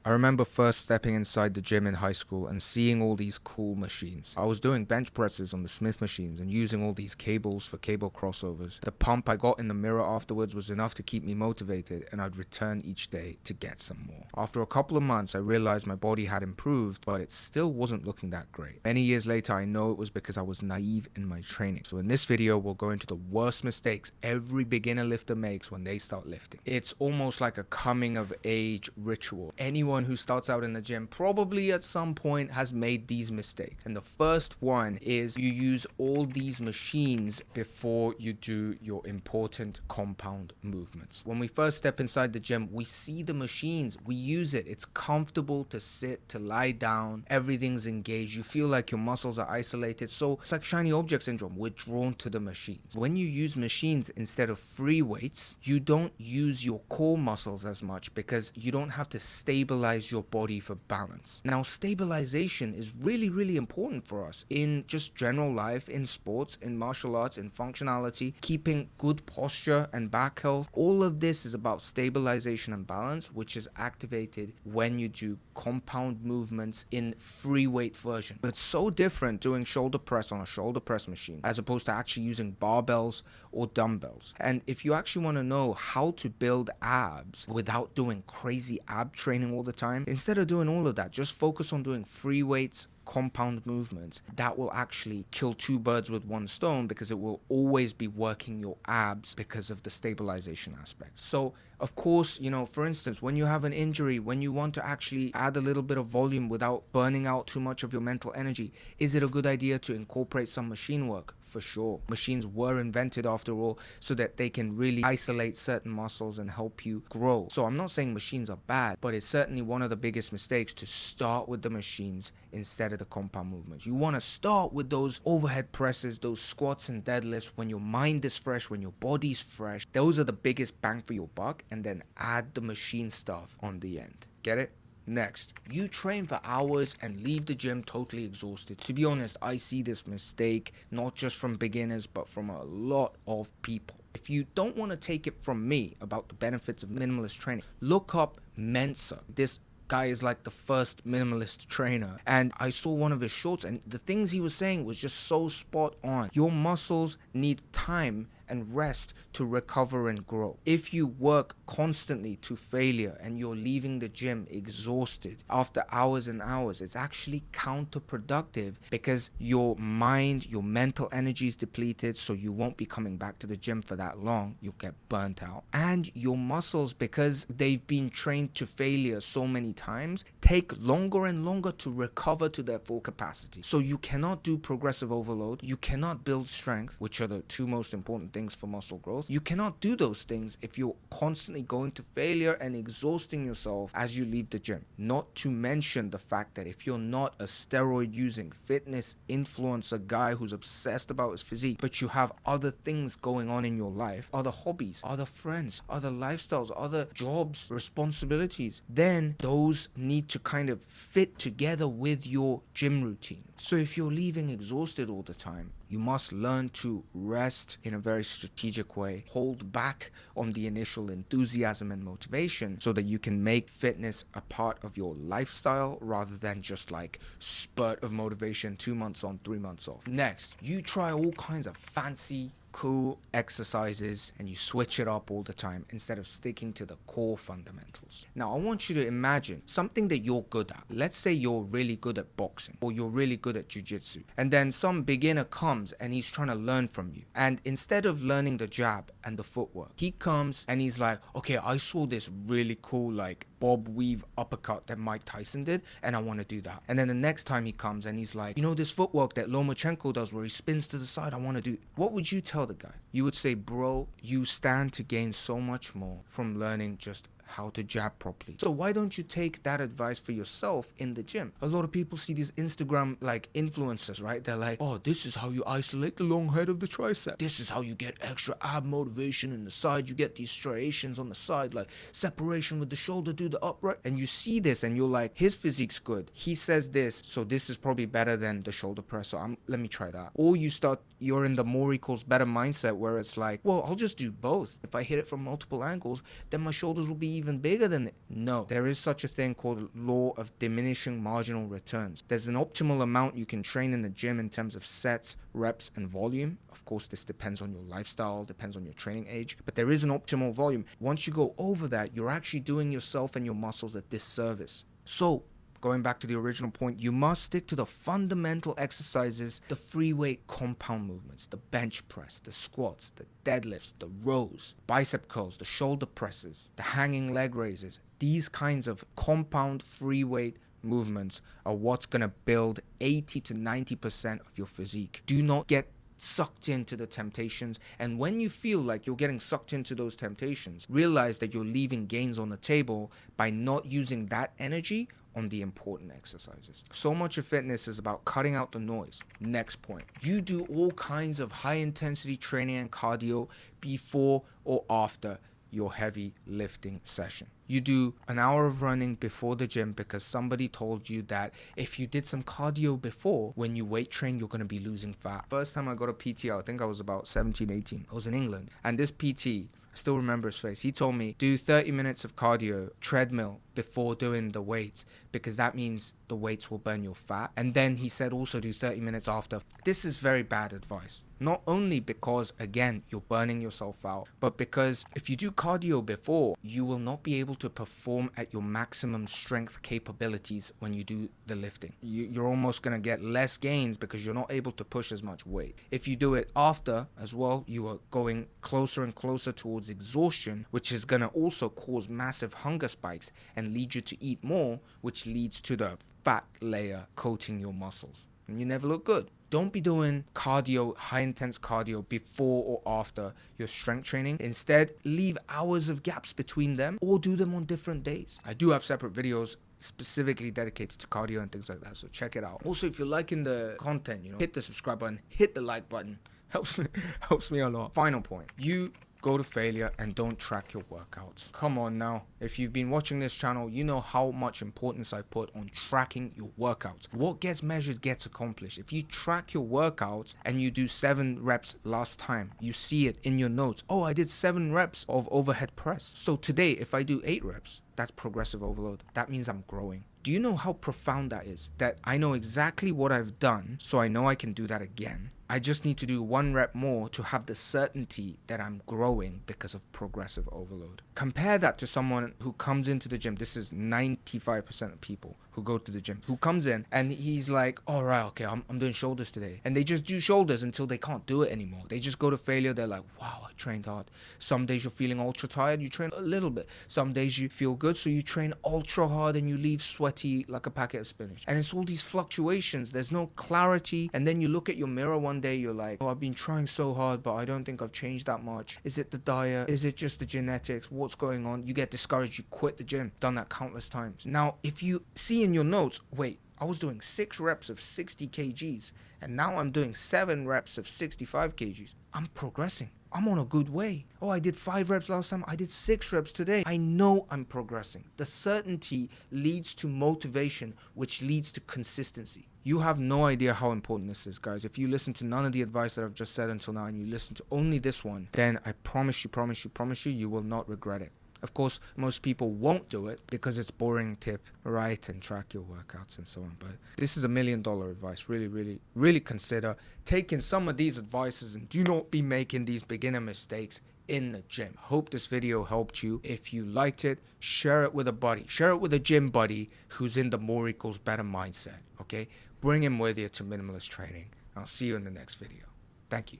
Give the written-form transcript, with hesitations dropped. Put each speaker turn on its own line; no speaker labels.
I remember first stepping inside the gym in high school and seeing all these cool machines. I was doing bench presses on the Smith machines and using all these cables for cable crossovers. The pump I got in the mirror afterwards was enough to keep me motivated, and I'd return each day to get some more. After a couple of months, I realized my body had improved, but it still wasn't looking that great. Many years later, I know it was because I was naive in my training. So in this video, we'll go into the worst mistakes every beginner lifter makes when they start lifting. It's almost like a coming of age ritual. Anyone who starts out in the gym probably at some point has made these mistakes. And the first one is you use all these machines before you do your important compound movements. When we first step inside the gym, we see the machines, we use it. It's comfortable to sit, to lie down, everything's engaged. You feel like your muscles are isolated. So it's like shiny object syndrome. We're drawn to the machines. When you use machines instead of free weights, you don't use your core muscles as much because you don't have to stabilize your body for balance. Now, stabilization is really important for us in just general life, in sports, in martial arts, in functionality, keeping good posture and back health. All of this is about stabilization and balance, which is activated when you do compound movements in free weight version. But it's so different doing shoulder press on a shoulder press machine as opposed to actually using barbells or dumbbells. And if you actually want to know how to build abs without doing crazy ab training all the time, instead of doing all of that, just focus on doing free weights, compound movements. That will actually kill two birds with one stone because it will always be working your abs because of the stabilization aspect. So of course, for instance, when you have an injury, when you want to actually add a little bit of volume without burning out too much of your mental energy, is it a good idea to incorporate some machine work? For sure. Machines were invented after all so that they can really isolate certain muscles and help you grow. So I'm not saying machines are bad, but it's certainly one of the biggest mistakes to start with the machines instead of the compound movements. You want to start with those overhead presses, those squats and deadlifts when your mind is fresh, when your body's fresh. Those are the biggest bang for your buck, and then add the machine stuff on the end. Get it? Next, you train for hours and leave the gym totally exhausted. To be honest, I see this mistake not just from beginners but from a lot of people. If you don't want to take it from me about the benefits of minimalist training, look up Mensa. This guy is like the first minimalist trainer, and I saw one of his shorts, and the things he was saying was just so spot on. Your muscles need time and rest to recover and grow. If you work constantly to failure and you're leaving the gym exhausted after hours and hours, it's actually counterproductive because your mind, your mental energy is depleted, so you won't be coming back to the gym for that long. You'll get burnt out. And your muscles, because they've been trained to failure so many times, take longer and longer to recover to their full capacity. So you cannot do progressive overload. You cannot build strength, which are the two most important things for muscle growth. You cannot do those things if you're constantly going to failure and exhausting yourself as you leave the gym. Not to mention the fact that if you're not a steroid using fitness influencer guy who's obsessed about his physique, but you have other things going on in your life, other hobbies, other friends, other lifestyles, other jobs, responsibilities, then those need to kind of fit together with your gym routine. So if you're leaving exhausted all the time, you must learn to rest in a very strategic way, hold back on the initial enthusiasm and motivation so that you can make fitness a part of your lifestyle rather than just like spurt of motivation 2 months on, 3 months off. Next, you try all kinds of fancy cool exercises and you switch it up all the time instead of sticking to the core fundamentals. Now, I want you to imagine something that you're good at. Let's say you're really good at boxing or you're really good at jiu-jitsu, and then some beginner comes and he's trying to learn from you, and instead of learning the jab and the footwork, he comes and he's like, okay, I saw this really cool like bob weave uppercut that Mike Tyson did, and I want to do that. And then the next time he comes and he's like, this footwork that Lomachenko does where he spins to the side, I want to do. What would you tell the guy? You would say, bro, you stand to gain so much more from learning just how to jab properly. So why don't you take that advice for yourself in the gym? A lot of people see these Instagram like influencers, right? They're like, oh, this is how you isolate the long head of the tricep. This is how you get extra ab motivation in the side. You get these striations on the side, like separation with the shoulder, do the upright. And you see this and you're like, his physique's good. He says this, so this is probably better than the shoulder press. So let me try that. Or you're in the more equals better mindset where it's like, well, I'll just do both. If I hit it from multiple angles, then my shoulders will be even bigger than it. No, there is such a thing called law of diminishing marginal returns. There's an optimal amount you can train in the gym in terms of sets, reps, and volume. Of course, this depends on your lifestyle, depends on your training age, but there is an optimal volume. Once you go over that, you're actually doing yourself and your muscles a disservice. So, going back to the original point, you must stick to the fundamental exercises, the free weight compound movements, the bench press, the squats, the deadlifts, the rows, bicep curls, the shoulder presses, the hanging leg raises. These kinds of compound free weight movements are what's going to build 80 to 90% of your physique. Do not get sucked into the temptations, and when you feel like you're getting sucked into those temptations, realize that you're leaving gains on the table by not using that energy on the important exercises. So much of fitness is about cutting out the noise. Next point, you do all kinds of high intensity training and cardio before or after your heavy lifting session. You do an hour of running before the gym because somebody told you that if you did some cardio before, when you weight train, you're going to be losing fat. First time I got a PT, I think I was about 17, 18. I was in England, and this PT, I still remember his face. He told me, do 30 minutes of cardio, treadmill, before doing the weights, because that means the weights will burn your fat. And then he said also do 30 minutes after. This is very bad advice. Not only because, again, you're burning yourself out, but because if you do cardio before, you will not be able to perform at your maximum strength capabilities when you do the lifting. You're almost going to get less gains because you're not able to push as much weight. If you do it after as well, you are going closer and closer towards exhaustion, which is going to also cause massive hunger spikes and lead you to eat more, which leads to the fat layer coating your muscles, and you never look good. Don't be doing cardio, high intense cardio before or after your strength training. Instead, leave hours of gaps between them or do them on different days. I do have separate videos specifically dedicated to cardio and things like that, so check it out. Also, if you're liking the content, hit the subscribe button, hit the like button. Helps me a lot. Final point, you go to failure and don't track your workouts. Come on now. If you've been watching this channel, you know how much importance I put on tracking your workouts. What gets measured gets accomplished. If you track your workouts and you do 7 reps last time, you see it in your notes. Oh, I did 7 reps of overhead press. So today, if I do 8 reps, that's progressive overload. That means I'm growing. Do you know how profound that is? That I know exactly what I've done, so I know I can do that again. I just need to do 1 rep more to have the certainty that I'm growing because of progressive overload. Compare that to someone who comes into the gym. This is 95% of people who go to the gym, who comes in and he's like, all right, okay, I'm doing shoulders today. And they just do shoulders until they can't do it anymore. They just go to failure. They're like, wow, I trained hard. Some days you're feeling ultra tired, you train a little bit. Some days you feel good, so you train ultra hard and you leave sweaty like a packet of spinach. And it's all these fluctuations. There's no clarity. And then you look at your mirror one day, you're like, oh, I've been trying so hard, but I don't think I've changed that much. Is it the diet? Is it just the genetics? What's going on? You get discouraged, you quit the gym. Done that countless times. Now, if you see in your notes, wait, I was doing 6 reps of 60 kgs and now I'm doing 7 reps of 65 kgs. I'm progressing. I'm on a good way. Oh, I did 5 reps last time. I did 6 reps today. I know I'm progressing. The certainty leads to motivation, which leads to consistency. You have no idea how important this is, guys. If you listen to none of the advice that I've just said until now and you listen to only this one, then I promise you, you will not regret it. Of course, most people won't do it because it's boring tip, right? And track your workouts and so on. But this is $1 million advice. Really consider taking some of these advices and do not be making these beginner mistakes in the gym. Hope this video helped you. If you liked it, share it with a buddy. Share it with a gym buddy who's in the more equals better mindset, okay? Bring him with you to minimalist training. I'll see you in the next video. Thank you.